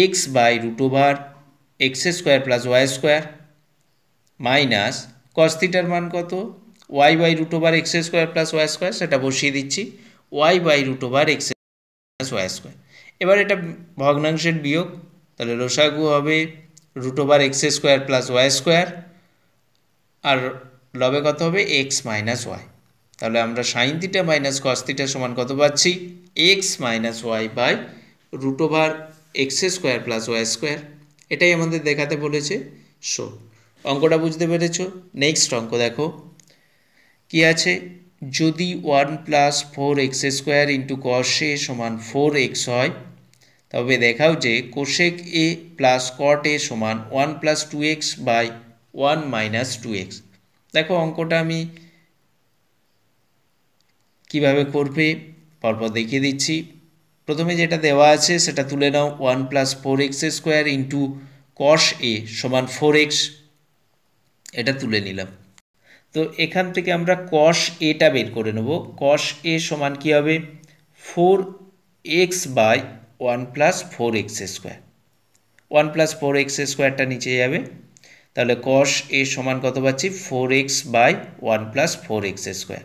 X by root over X square plus Y square minus cos থিটার মান কত Y by root over X square plus Y square, সেটা বসিয়ে দিচ্ছি Y by root over X plus Y square. এবার এটা ভগ্নাংশের বিয়োগ, তাহলে লসাগু হবে root over X square plus Y square আর লবে কত হবে এক্স মাইনাস ওয়াই। তাহলে আমরা sine theta minus cos theta সমান কত পাচ্ছি X minus Y by root over X square plus Y square. এটাই আমাদের দেখাতে বলেছে। সো অঙ্কটা বুঝতে পেরেছো। নেক্সট অঙ্ক দেখো কি আছে, যদি 1 plus 4x square into cos A সমান 4x হয়, তবে দেখাও যে cosec A plus cot A সমান 1 plus 2x by one minus two X. দেখো অঙ্কটা আমি কিভাবে করবে পরপর দেখিয়ে দিচ্ছি। প্রথমে যেটা দেওয়া আছে সেটা তুলে নাও, one plus four x square into cos A সমান ফোর এক্স, এটা তুলে নিলাম। তো এখান থেকে আমরা কস এটা বের করে নেব। কস এ সমান কী হবে, four x by one plus four x square. One plus four X স্কোয়ারটা নিচে যাবে, তাহলে কস এ সমান কত পাচ্ছি, four x by one plus four x square.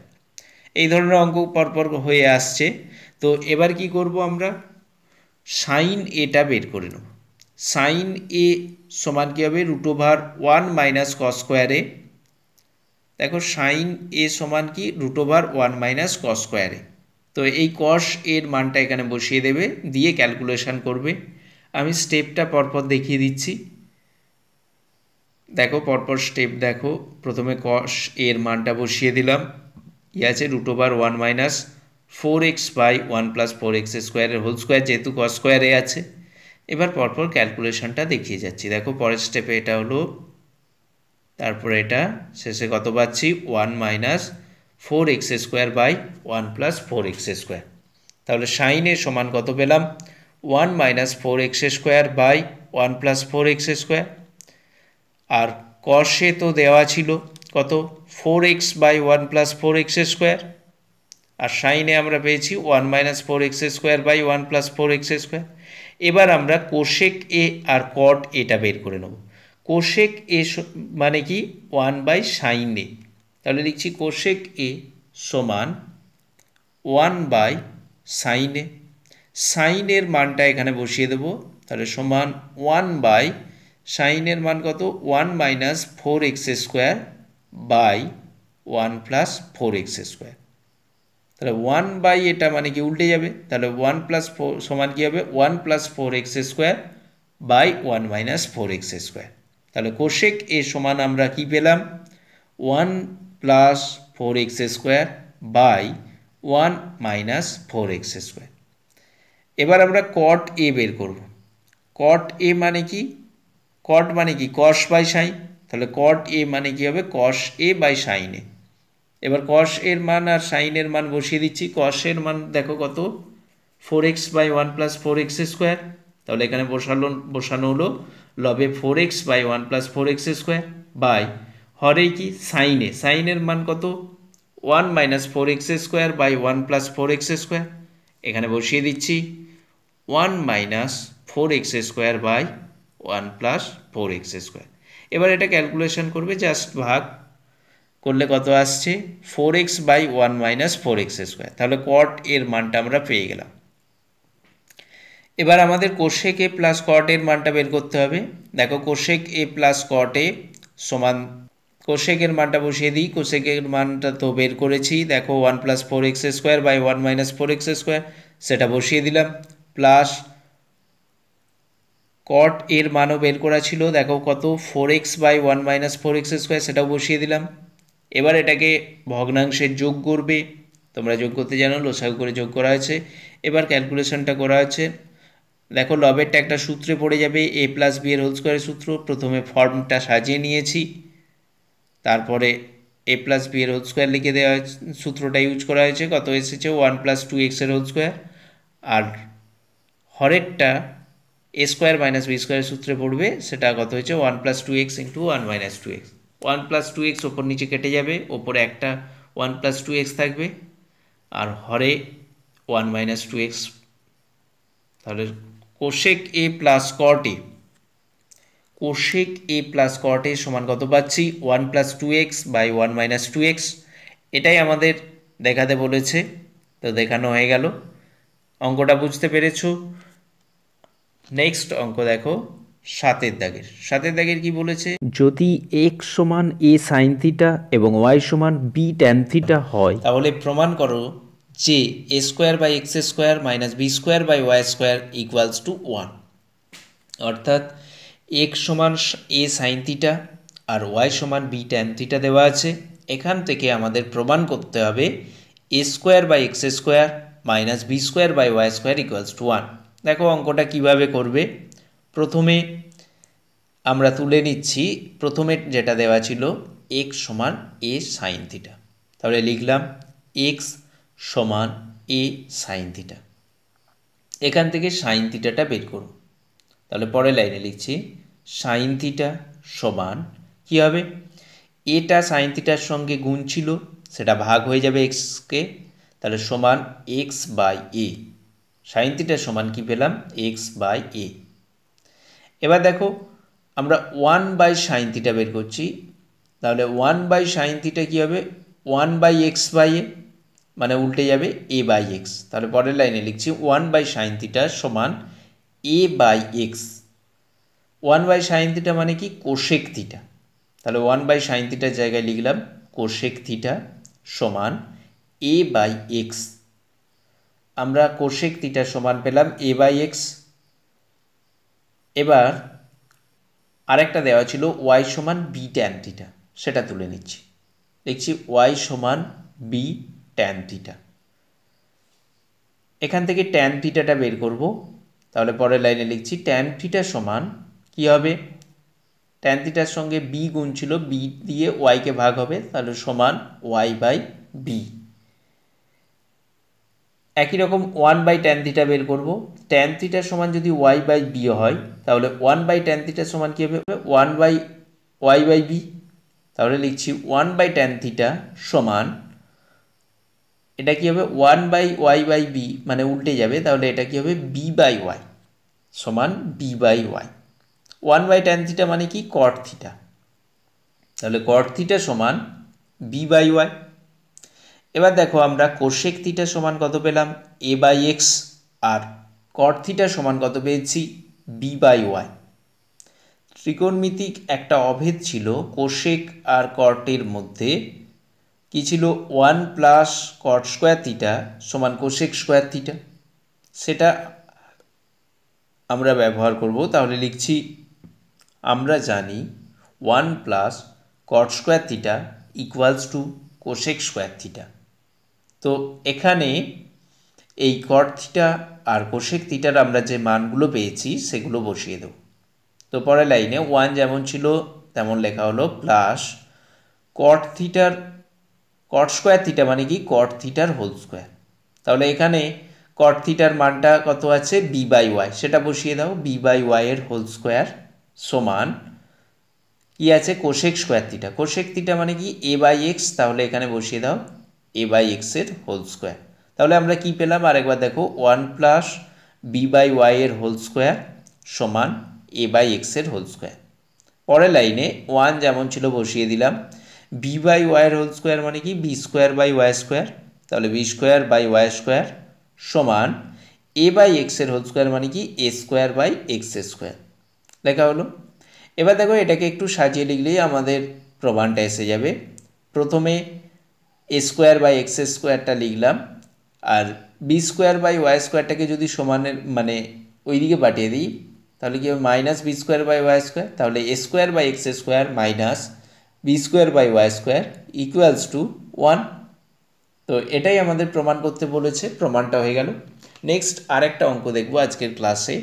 এই ধরনের অঙ্ক পরপর হয়ে আসছে। তো এবার কি করব, আমরা সাইন এটা বের করে নেব। সাইন এ সমান কী হবে, root over one minus cos স্কোয়ারে। দেখো সাইন এ সমান কি, root over one minus cos স্কোয়ারে। তো এই কস এর মানটা এখানে বসিয়ে দেবে, দিয়ে ক্যালকুলেশন করবে। আমি স্টেপটা পরপর দেখিয়ে দিচ্ছি। দেখো পরপর স্টেপ দেখো, প্রথমে কস এর মানটা বসিয়ে দিলাম, ই আছে root over one minus four x by one plus four X স্কোয়ারের হোল স্কোয়ার, যেহেতু কস স্কোয়ারে আছে। এবার পরপর ক্যালকুলেশনটা দেখিয়ে যাচ্ছি। দেখো পরের স্টেপে এটা হলো, তারপরে এটা শেষে কত পাচ্ছি, one minus four x square by one plus four x square. তাহলে সাইনে সমান কত পেলাম, one minus four x square by one plus four x square. আর কসে তো দেওয়া ছিল কত, four x by one plus four x square. আর সাইনে আমরা পেয়েছি one minus four x square by one plus four x square. এবার আমরা কোশেক এ আর কট এটা বের করে নেব। কোশেক এ মানে কি, ওয়ান বাই সাইন এ। তাহলে লিখছি কোশেক এ সমান ওয়ান বাই সাইন এ। সাইনের মানটা এখানে বসিয়ে দেব, তাহলে সমান ওয়ান বাই সাইনের মান কত, one minus four x square by one plus four x square. তাহলে ওয়ান বাই এটা মানে কি উল্টে যাবে, তাহলে ওয়ান প্লাস ফোর সমান কী হবে, one plus four x square by one minus four x square. তাহলে কোশেক এ সমান আমরা কি পেলাম, one plus four x square by one minus four x square. এবার আমরা কট এ বের করব। কট এ মানে কি, কট মানে কি কস বাই সাইন, তাহলে কট এ মানে কি হবে, কস এ বাই সাইন এ। এবার কস এর মান আর সাইনের মান বসিয়ে দিচ্ছি। কস এর মান দেখো কত, four x by one plus four x square. তাহলে এখানে বসানো হলো লবে four x by one plus four x square by হরে কি সাইনে, সাইনের মান কত, one minus four x square by one plus four x square. এখানে বসিয়ে দিচ্ছি one minus four x square by one plus four x square. এবার এটা ক্যালকুলেশন করবে, জাস্ট ভাগ করলে কত আসছে, four x by one minus four x square. তাহলে কট এর মানটা আমরা পেয়ে গেলাম। এবার আমাদের কোশেক এ প্লাস কট এর মানটা বের করতে হবে। দেখো cosec A plus cot A সমান, কোশেকের মানটা বসিয়ে দিই। কোশেকের মানটা তো বের করেছি, দেখো one plus four x square by one minus four x square, সেটা বসিয়ে দিলাম। প্লাস কট এর মানও বের করা ছিল, দেখো কত, four x by one minus four x square, সেটাও বসিয়ে দিলাম। এবার এটাকে ভগ্নাংশের যোগ করবে, তোমরা যোগ করতে জানো, লসাগু করে যোগ করা হয়েছে। এবার ক্যালকুলেশনটা করা হচ্ছে। দেখো লবেরটা একটা সূত্রে পড়ে যাবে, এ প্লাস বি এর হোল স্কোয়ারের সূত্র। প্রথমে ফর্মটা সাজিয়ে নিয়েছি, তারপরে এ প্লাস বি এর হোল স্কোয়ার লিখে দেওয়া সূত্রটা ইউজ করা হয়েছে। কত এসেছে, ওয়ান প্লাস টু এক্সের হোল স্কোয়ার। আর হরেরটা এ স্কোয়ার মাইনাস বি স্কোয়ারের সূত্রে পড়বে, সেটা কত হয়েছে, one plus two x into one minus two x. One plus two x ওপর নিচে কেটে যাবে, ওপরে একটা ওয়ান প্লাস টু এক্স থাকবে, আর হরে ওয়ান মাইনাস টু এক্স। তাহলে cosec A plus cot A, cosec A plus cot A সমান কত পাচ্ছি, one plus two x by one minus two x. এটাই আমাদের দেখাতে বলেছে, তো দেখানো হয়ে গেল। অঙ্কটা বুঝতে পেরেছো। নেক্সট অঙ্ক দেখো, সাতের দাগের কি বলেছে, যদি এক্স সমান এ সাইন থিটা এবং ওয়াই সমান বি ট্যান থিটা হয়, তাহলে প্রমাণ করো যে a square by x square minus B square by y square equals to one. অর্থাৎ এক্স সমান এ সাইন থিটা আর ওয়াই সমান বি ট্যান থিটা দেওয়া আছে। এখান থেকে আমাদের প্রমাণ করতে হবে a square by x square minus B square by y square equals to one. দেখো অঙ্কটা কিভাবে করবে। প্রথমে আমরা তুলে নিচ্ছি প্রথমে যেটা দেওয়া ছিল x সমান a সাইন থিটা। তাহলে লিখলাম x সমান a সাইন থিটা। এখান থেকে সাইন থিটাটা বের করব। তাহলে পরের লাইনে লিখছি সাইন থিটা সমান কী হবে, এটা সাইন থিটার সঙ্গে গুণ ছিল, সেটা ভাগ হয়ে যাবে এক্সকে, তাহলে সমান এক্স বাই এ। সাইন থিটার সমান কী পেলাম, এক্স বাই এ। এবার দেখো আমরা 1/sin থিটা বের করছি, তাহলে 1/sin থিটা কী হবে, 1/x/a, মানে উল্টে যাবে a/x। তাহলে পরের লাইনে লিখছি 1/sin থিটা সমান a/x। 1/sin থিটা মানে কি, কোশেক থিটা। তাহলে 1/sin থিটার জায়গায় লিখলাম কোশেক থিটা সমান a/x। আমরা কোশেক থিটা সমান পেলাম a/x। এবার আরেকটা দেওয়া ছিল y সমান b tan থিটা, সেটা তুলে নিচ্ছি। লিখছি y সমান b tan থিটা। এখান থেকে tan থিটাটা বের করব। তাহলে পরের লাইনে লিখছি tan থিটা সমান কী হবে, tan থিটার সঙ্গে b গুণ ছিল, b দিয়ে y-কে ভাগ হবে, তাহলে সমান y/b। একই রকম 1/tan থিটা বের করব। tan থিটার সমান যদি y/b হয়, তাহলে 1/tan থিটার সমান কী হবে, 1/y/b। তাহলে লিখছি 1/tan থিটা সমান, এটা কী হবে 1/y/b, মানে উল্টে যাবে, তাহলে এটা কী হবে b/y সমান b/y। 1/tan থিটা মানে কি, cot থিটা, তাহলে cot থিটা সমান b/y। এবার দেখো আমরা কোশেক থিটা সমান কত পেলাম, a/x, আর cot থিটা সমান কত পেয়েছি, b/y। ত্রিকোণমিতিক একটা অভেদ ছিল কোশেক আর কটের মধ্যে, কি ছিল, 1 প্লাস cot স্কোয়ার থিটা সমান কোশেক স্কোয়ার থিটা, সেটা আমরা ব্যবহার করব। তাহলে লিখছি আমরা জানি 1 plus cot square theta equals two cosec square theta. তো এখানে এই cot থিটা আর কোশেক থিটার আমরা যে মানগুলো পেয়েছি সেগুলো বসিয়ে দেব। তো পরের লাইনে 1 যেমন ছিল তেমন লেখা হলো, প্লাস cot থিটার cot স্কোয়ার থিটা মানে কি, cot থিটার হোল স্কোয়ার। তাহলে এখানে cot থিটার মানটা কত আছে, b/y, সেটা বসিয়ে দাও, b/y এর হোল স্কোয়ার সমান কি আছে, cosec square theta. Cosec theta মানে কি a/x, তাহলে এখানে বসিয়ে দাও a/x এর হোল স্কোয়ার। তাহলে আমরা কি পেলাম আরেকবার দেখো, 1 প্লাস b/y এর হোল স্কোয়ার সমান a/x এর হোল স্কোয়ার। পরের লাইনে 1 যেমন ছিল বসিয়ে দিলাম, b/y এর হোল স্কোয়ার মানে কি b²/y স্কোয়ার, তাহলে b²/y² সমান a/x এর হোল স্কোয়ার মানে কি a²/x² লেখা হলো। এবার দেখো এটাকে একটু সাজিয়ে লিখলেই আমাদের প্রমাণটা এসে যাবে। প্রথমে a²/x² লিখলাম, আর b²/y² যদি সমানের মানে ওইদিকে পাঠিয়ে দিই, তাহলে কি হবে -b²/y², তাহলে a²/x² minus b²/y² equals to 1। তো এটাই আমাদের প্রমাণ করতে বলেছে, প্রমাণটা হয়ে গেল। নেক্সট আরেকটা অঙ্ক দেখব আজকের ক্লাসে,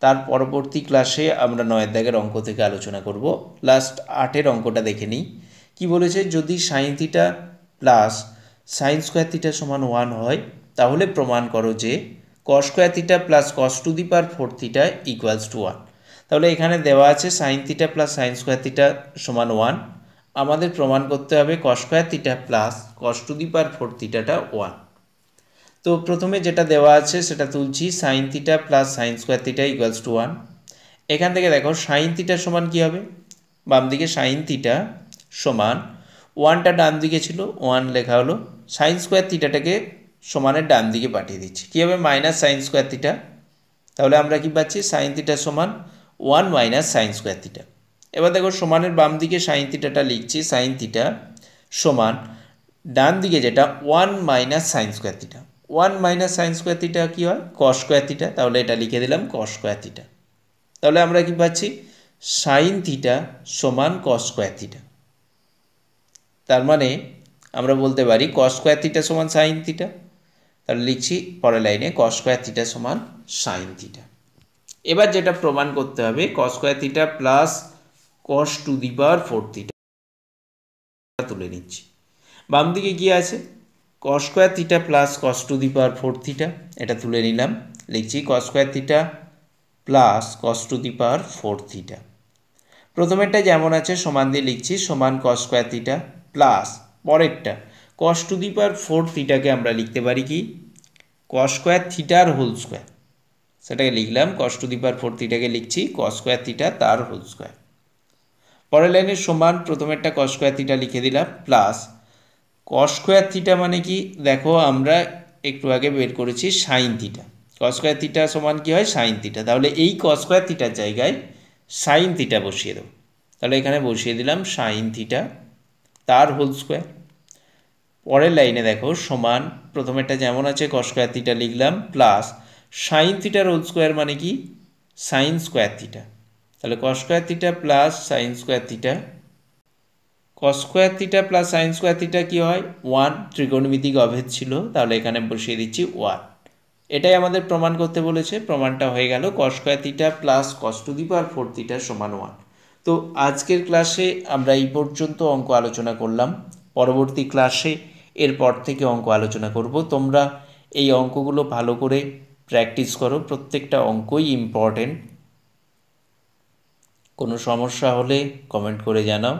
তার পরবর্তী ক্লাসে আমরা 9 দাগের অঙ্ক থেকে আলোচনা করব। লাস্ট 8-এর অঙ্কটা দেখে নিই। কি বলেছে, যদি sine theta plus sine square theta সমান 1 হয়, তাহলে প্রমাণ করো যে cos square theta plus cos to the power 4 theta equals to 1। তাহলে এখানে দেওয়া আছে sine theta plus sine square theta সমান 1, আমাদের প্রমাণ করতে হবে cos square theta plus cos to the power 4 থিটাটা 1। তো প্রথমে যেটা দেওয়া আছে সেটা তুলছি, sine theta plus sine square theta equals to 1। এখান থেকে দেখো সাইন থিটা সমান কী হবে, বাম দিকে সাইন থিটা সমান 1টা ডান দিকে ছিল 1 লেখা হলো, সাইন স্কোয়ার থিটাটাকে সমানের ডান দিকে পাঠিয়ে দিচ্ছি, কী হবে মাইনাস সাইন স্কোয়ার থিটা। তাহলে আমরা কি পাচ্ছি, সাইন থিটা সমান 1 মাইনাস সাইন স্কোয়ার থিটা। এবার দেখো সমানের বাম দিকে সাইন থিটাটা লিখছি, সাইন থিটা সমান ডান দিকে যেটা 1 minus sine square theta. 1 minus sine square theta কী হয়, কস স্কোয়ার থিটা, তাহলে এটা লিখে দিলাম কস স্কোয়ার থিটা। তাহলে আমরা কি পাচ্ছি, সাইন থিটা সমান কস স্কোয়ার থিটা। তার মানে আমরা বলতে পারি কস স্কোয়ার থিটা সমান সাইন থিটা। তাহলে লিখছি পরের লাইনে কস স্কোয়ার থিটা সমান সাইন থিটা। এবার যেটা প্রমাণ করতে হবে cos square theta plus cos to the power 4 theta তুলে নিচ্ছি। বাম দিকে কি আছে cos square theta plus cos to the power 4 theta, এটা তুলে নিলাম। লিখছি cos square theta plus cos to the power 4 theta. প্রথমেরটা যেমন আছে সমান দিয়ে লিখছি সমান কস স্কোয়ার থিটা প্লাস পরেরটা কস টু দি পাওয়ার 4 থিটাকে আমরা লিখতে পারি কি কস স্কোয়ার থিটার হোল স্কোয়ার, সেটাকে লিখলাম কস টু দি পাওয়ার 4 থিটাকে লিখছি কস স্কোয়ার থিটা তার হোল স্কোয়ার। পরের লাইনের সমান প্রথমেরটা কস স্কোয়ার থিটা লিখে দিলাম প্লাস কস স্কোয়ার থিটা মানে কি দেখো আমরা একটু আগে বের করেছি sine theta, cos square theta সমান কি হয় সাইন থিটা, তাহলে এই কস স্কোয়ার থিটার জায়গায় সাইন থিটা বসিয়ে দেবো। তাহলে এখানে বসিয়ে দিলাম সাইন থিটা তার হোল স্কোয়ার। পরের লাইনে দেখো সমান প্রথমেরটা যেমন আছে কস স্কোয়ার থিটা লিখলাম প্লাস সাইন থিটার হোল স্কোয়ার মানে কি সাইন স্কোয়ার থিটা, তাহলে cos square theta plus sine square theta. Cos square theta plus sine square theta কী হয় 1, ত্রিকোণমিতিক অভেদ ছিল, তাহলে এখানে বসিয়ে দিচ্ছি 1। এটাই আমাদের প্রমাণ করতে বলেছে, প্রমাণটা হয়ে গেল কস square theta plus cos to the power 4 theta সমান 1। তো আজকের ক্লাসে আমরা এই পর্যন্ত অঙ্ক আলোচনা করলাম, পরবর্তী ক্লাসে এরপর থেকে অঙ্ক আলোচনা করব। তোমরা এই অঙ্কগুলো ভালো করে প্র্যাকটিস করো, প্রত্যেকটা অঙ্কই ইম্পর্টেন্ট। কোনো সমস্যা হলে কমেন্ট করে জানাও।